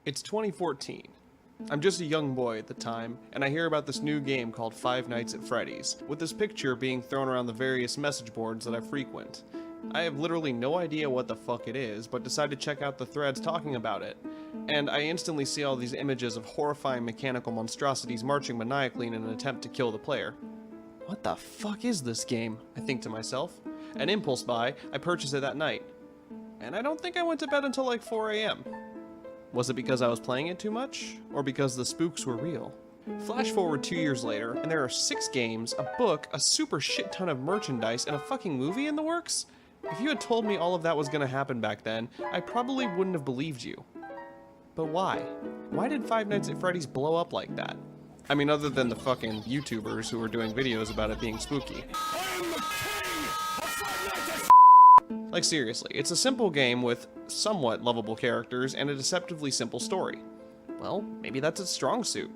It's 2014. I'm just a young boy at the time, and I hear about this new game called Five Nights at Freddy's, with this picture being thrown around the various message boards that I frequent. I have literally no idea what the fuck it is, but decide to check out the threads talking about it, and I instantly see all these images of horrifying mechanical monstrosities marching maniacally in an attempt to kill the player. What the fuck is this game? I think to myself. An impulse buy, I purchased it that night. And I don't think I went to bed until like 4 AM. Was it because I was playing it too much? Or because the spooks were real? Flash forward 2 years later, and there are 6 games, a book, a super shit ton of merchandise, and a fucking movie in the works? If you had told me all of that was gonna happen back then, I probably wouldn't have believed you. But why? Why did Five Nights at Freddy's blow up like that? I mean, other than the fucking YouTubers who were doing videos about it being spooky. Like seriously, it's a simple game with somewhat lovable characters and a deceptively simple story. Well, maybe that's its strong suit.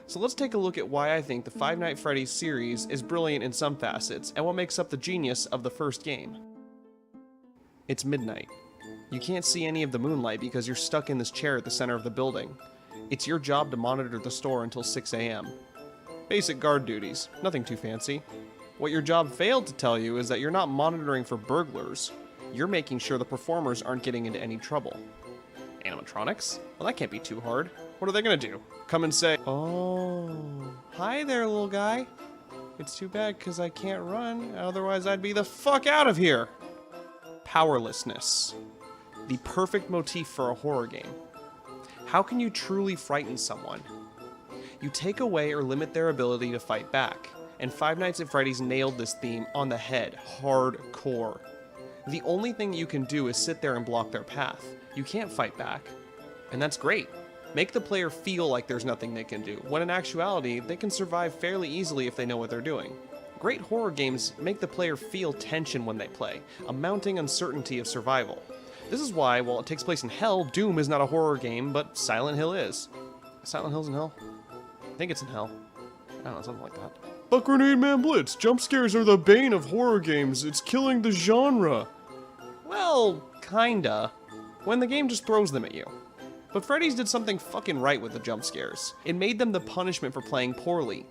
So let's take a look at why I think the Five Nights at Freddy's series is brilliant in some facets, and what makes up the genius of the first game. It's midnight. You can't see any of the moonlight because you're stuck in this chair at the center of the building. It's your job to monitor the store until 6 AM. Basic guard duties, nothing too fancy. What your job failed to tell you is that you're not monitoring for burglars. You're making sure the performers aren't getting into any trouble. Animatronics? Well, that can't be too hard. What are they gonna do? Come and say, "Oh, hi there, little guy. It's too bad because I can't run, otherwise I'd be the fuck out of here." Powerlessness. The perfect motif for a horror game. How can you truly frighten someone? You take away or limit their ability to fight back, and Five Nights at Freddy's nailed this theme on the head, hardcore. The only thing you can do is sit there and block their path. You can't fight back. And that's great. Make the player feel like there's nothing they can do, when in actuality, they can survive fairly easily if they know what they're doing. Great horror games make the player feel tension when they play, a mounting uncertainty of survival. This is why, while it takes place in hell, Doom is not a horror game, but Silent Hill is. Silent Hill's in hell? I think it's in hell. I don't know, something like that. But GrenademanBlitz, jump scares are the bane of horror games. It's killing the genre. Well, kinda. When the game just throws them at you. But Freddy's did something fucking right with the jump scares. It made them the punishment for playing poorly.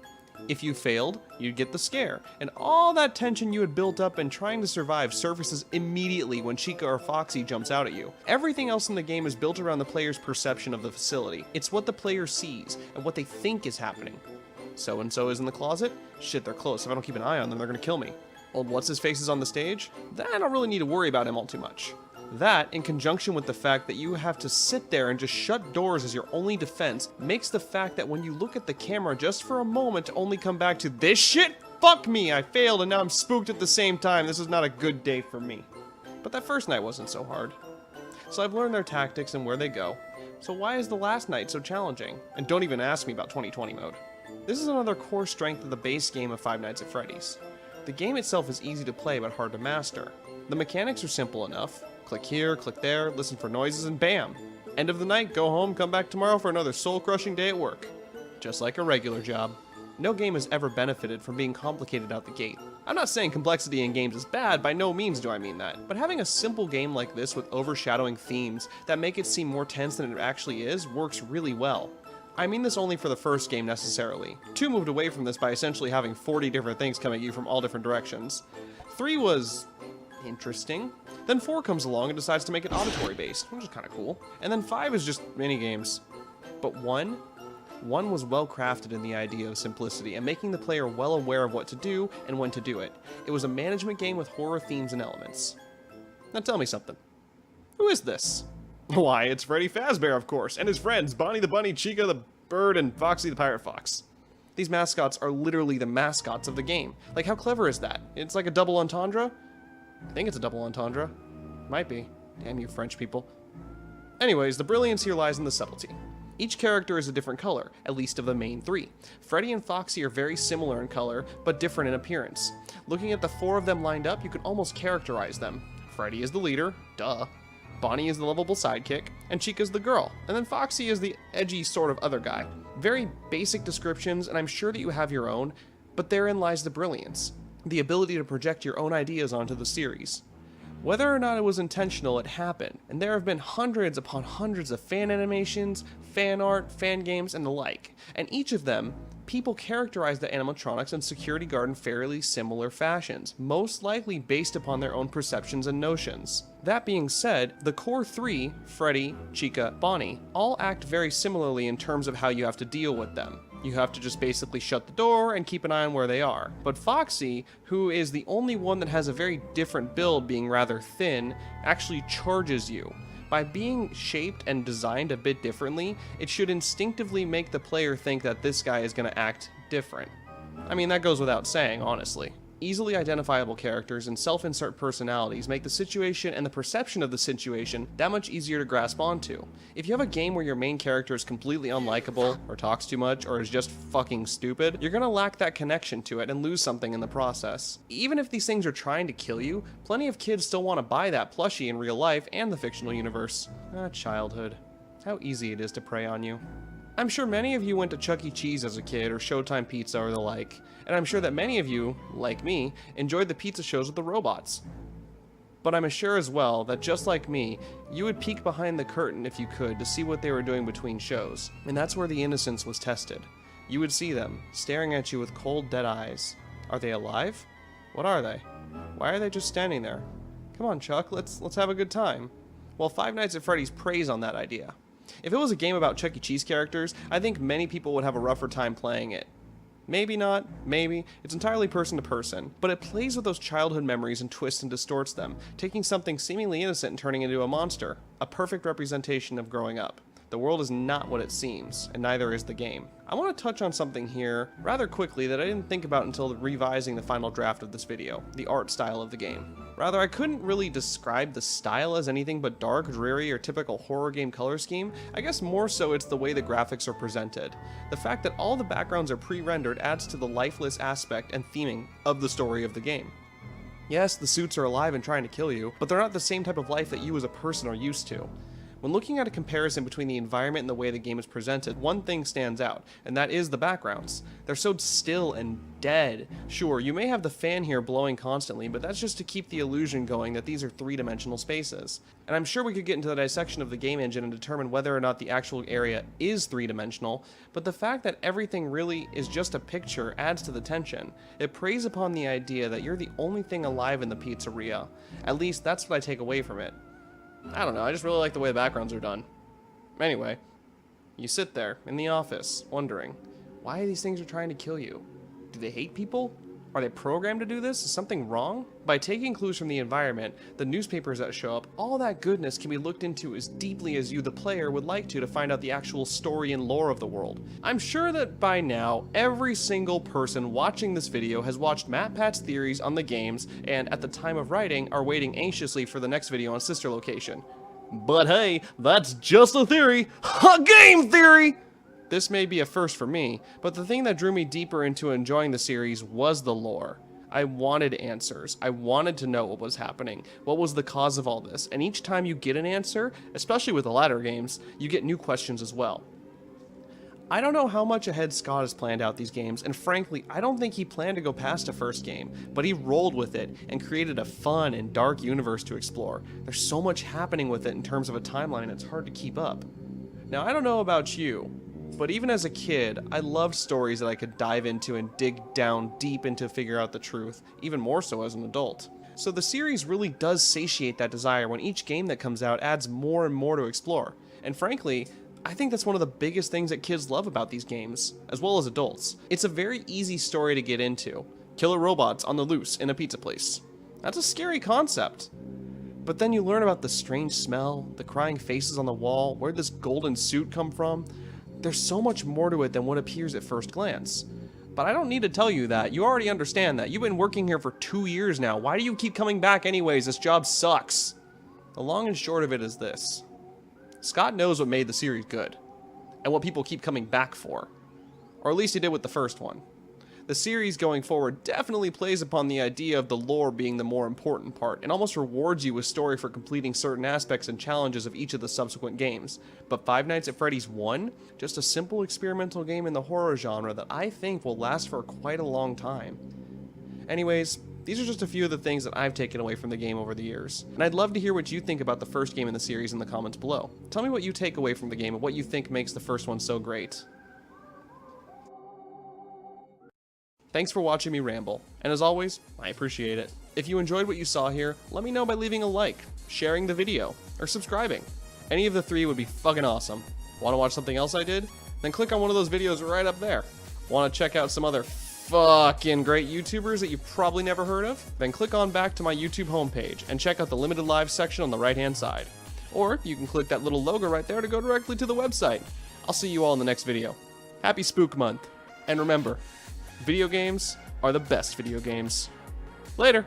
If you failed, you'd get the scare, and all that tension you had built up in trying to survive surfaces immediately when Chica or Foxy jumps out at you. Everything else in the game is built around the player's perception of the facility. It's what the player sees, and what they think is happening. So-and-so is in the closet? Shit, they're close. If I don't keep an eye on them, they're gonna kill me. Old What's-His-Face is on the stage? Then I don't really need to worry about him all too much. That, in conjunction with the fact that you have to sit there and just shut doors as your only defense, makes the fact that when you look at the camera just for a moment to only come back to this shit? Fuck me, I failed and now I'm spooked at the same time. This is not a good day for me. But that first night wasn't so hard. So I've learned their tactics and where they go. So why is the last night so challenging? And don't even ask me about 2020 mode. This is another core strength of the base game of Five Nights at Freddy's. The game itself is easy to play but hard to master. The mechanics are simple enough. Click here, click there, listen for noises, and bam! End of the night, go home, come back tomorrow for another soul-crushing day at work. Just like a regular job. No game has ever benefited from being complicated out the gate. I'm not saying complexity in games is bad, by no means do I mean that, but having a simple game like this with overshadowing themes that make it seem more tense than it actually is works really well. I mean this only for the first game necessarily. 2 moved away from this by essentially having 40 different things come at you from all different directions. 3 was interesting. Then 4 comes along and decides to make it auditory based, which is kind of cool. And then 5 is just minigames. But 1 was well crafted in the idea of simplicity and making the player well aware of what to do and when to do it. It was a management game with horror themes and elements. Now tell me something. Who is this? Why, it's Freddy Fazbear, of course, and his friends, Bonnie the Bunny, Chica the Bird, and Foxy the Pirate Fox. These mascots are literally the mascots of the game. Like, how clever is that? It's like a double entendre? I think it's a double entendre. Might be. Damn you French people. Anyways, the brilliance here lies in the subtlety. Each character is a different color, at least of the main 3. Freddy and Foxy are very similar in color, but different in appearance. Looking at the 4 of them lined up, you could almost characterize them. Freddy is the leader, duh. Bonnie is the lovable sidekick, and Chica's the girl, and then Foxy is the edgy sort of other guy. Very basic descriptions, and I'm sure that you have your own, but therein lies the brilliance. The ability to project your own ideas onto the series. Whether or not it was intentional, it happened, and there have been hundreds upon hundreds of fan animations, fan art, fan games, and the like, and each of them, people characterize the animatronics and security guard in fairly similar fashions, most likely based upon their own perceptions and notions. That being said, the core three, Freddy, Chica, Bonnie, all act very similarly in terms of how you have to deal with them. You have to just basically shut the door and keep an eye on where they are. But Foxy, who is the only one that has a very different build, being rather thin, actually charges you. By being shaped and designed a bit differently, it should instinctively make the player think that this guy is going to act different. I mean, that goes without saying, honestly. Easily identifiable characters and self-insert personalities make the situation and the perception of the situation that much easier to grasp onto. If you have a game where your main character is completely unlikable, or talks too much, or is just fucking stupid, you're gonna lack that connection to it and lose something in the process. Even if these things are trying to kill you, plenty of kids still want to buy that plushie in real life and the fictional universe. Childhood. How easy it is to prey on you. I'm sure many of you went to Chuck E. Cheese as a kid, or Showtime Pizza or the like, and I'm sure that many of you, like me, enjoyed the pizza shows with the robots. But I'm sure as well that just like me, you would peek behind the curtain if you could to see what they were doing between shows, and that's where the innocence was tested. You would see them, staring at you with cold, dead eyes. Are they alive? What are they? Why are they just standing there? Come on, Chuck, let's have a good time. Well, Five Nights at Freddy's preys on that idea. If it was a game about Chuck E. Cheese characters, I think many people would have a rougher time playing it. Maybe not, maybe. It's entirely person to person. But it plays with those childhood memories and twists and distorts them, taking something seemingly innocent and turning it into a monster. A perfect representation of growing up. The world is not what it seems, and neither is the game. I want to touch on something here rather quickly that I didn't think about until revising the final draft of this video, the art style of the game. Rather, I couldn't really describe the style as anything but dark, dreary, or typical horror game color scheme. I guess more so it's the way the graphics are presented. The fact that all the backgrounds are pre-rendered adds to the lifeless aspect and theming of the story of the game. Yes, the suits are alive and trying to kill you, but they're not the same type of life that you as a person are used to. When looking at a comparison between the environment and the way the game is presented, one thing stands out, and that is the backgrounds. They're so still and dead. Sure, you may have the fan here blowing constantly, but that's just to keep the illusion going that these are three-dimensional spaces. And I'm sure we could get into the dissection of the game engine and determine whether or not the actual area is three-dimensional, but the fact that everything really is just a picture adds to the tension. It preys upon the idea that you're the only thing alive in the pizzeria. At least that's what I take away from it. I don't know, I just really like the way the backgrounds are done. Anyway, you sit there in the office wondering, why these things are trying to kill you? Do they hate people? Are they programmed to do this? Is something wrong? By taking clues from the environment, the newspapers that show up, all that goodness can be looked into as deeply as you, the player, would like to find out the actual story and lore of the world. I'm sure that by now, every single person watching this video has watched MatPat's theories on the games, and at the time of writing, are waiting anxiously for the next video on Sister Location. But hey, that's just a theory! A game theory! This may be a first for me, but the thing that drew me deeper into enjoying the series was the lore. I wanted answers. I wanted to know what was happening, what was the cause of all this, and each time you get an answer, especially with the latter games, you get new questions as well. I don't know how much ahead Scott has planned out these games, and frankly, I don't think he planned to go past a first game, but he rolled with it and created a fun and dark universe to explore. There's so much happening with it in terms of a timeline, it's hard to keep up. Now, I don't know about you, but even as a kid, I loved stories that I could dive into and dig down deep into to figure out the truth, even more so as an adult. So the series really does satiate that desire when each game that comes out adds more and more to explore. And frankly, I think that's one of the biggest things that kids love about these games, as well as adults. It's a very easy story to get into. Killer robots on the loose in a pizza place. That's a scary concept. But then you learn about the strange smell, the crying faces on the wall, where this golden suit come from. There's so much more to it than what appears at first glance. But I don't need to tell you that. You already understand that. You've been working here for 2 years now. Why do you keep coming back anyways? This job sucks. The long and short of it is this. Scott knows what made the series good, and what people keep coming back for. Or at least he did with the first one. The series going forward definitely plays upon the idea of the lore being the more important part, and almost rewards you with story for completing certain aspects and challenges of each of the subsequent games. But Five Nights at Freddy's 1, just a simple experimental game in the horror genre that I think will last for quite a long time. Anyways, These are just a few of the things that I've taken away from the game over the years, and I'd love to hear what you think about the first game in the series in the comments below. Tell me what you take away from the game and what you think makes the first one so great. Thanks for watching me ramble, and as always, I appreciate it. If you enjoyed what you saw here, let me know by leaving a like, sharing the video, or subscribing. Any of the three would be fucking awesome. Want to watch something else I did? Then click on one of those videos right up there. Want to check out some other fucking great YouTubers that you've probably never heard of? Then click on back to my YouTube homepage and check out the limited live section on the right hand side. Or you can click that little logo right there to go directly to the website. I'll see you all in the next video. Happy Spook Month. And remember, video games are the best video games. Later.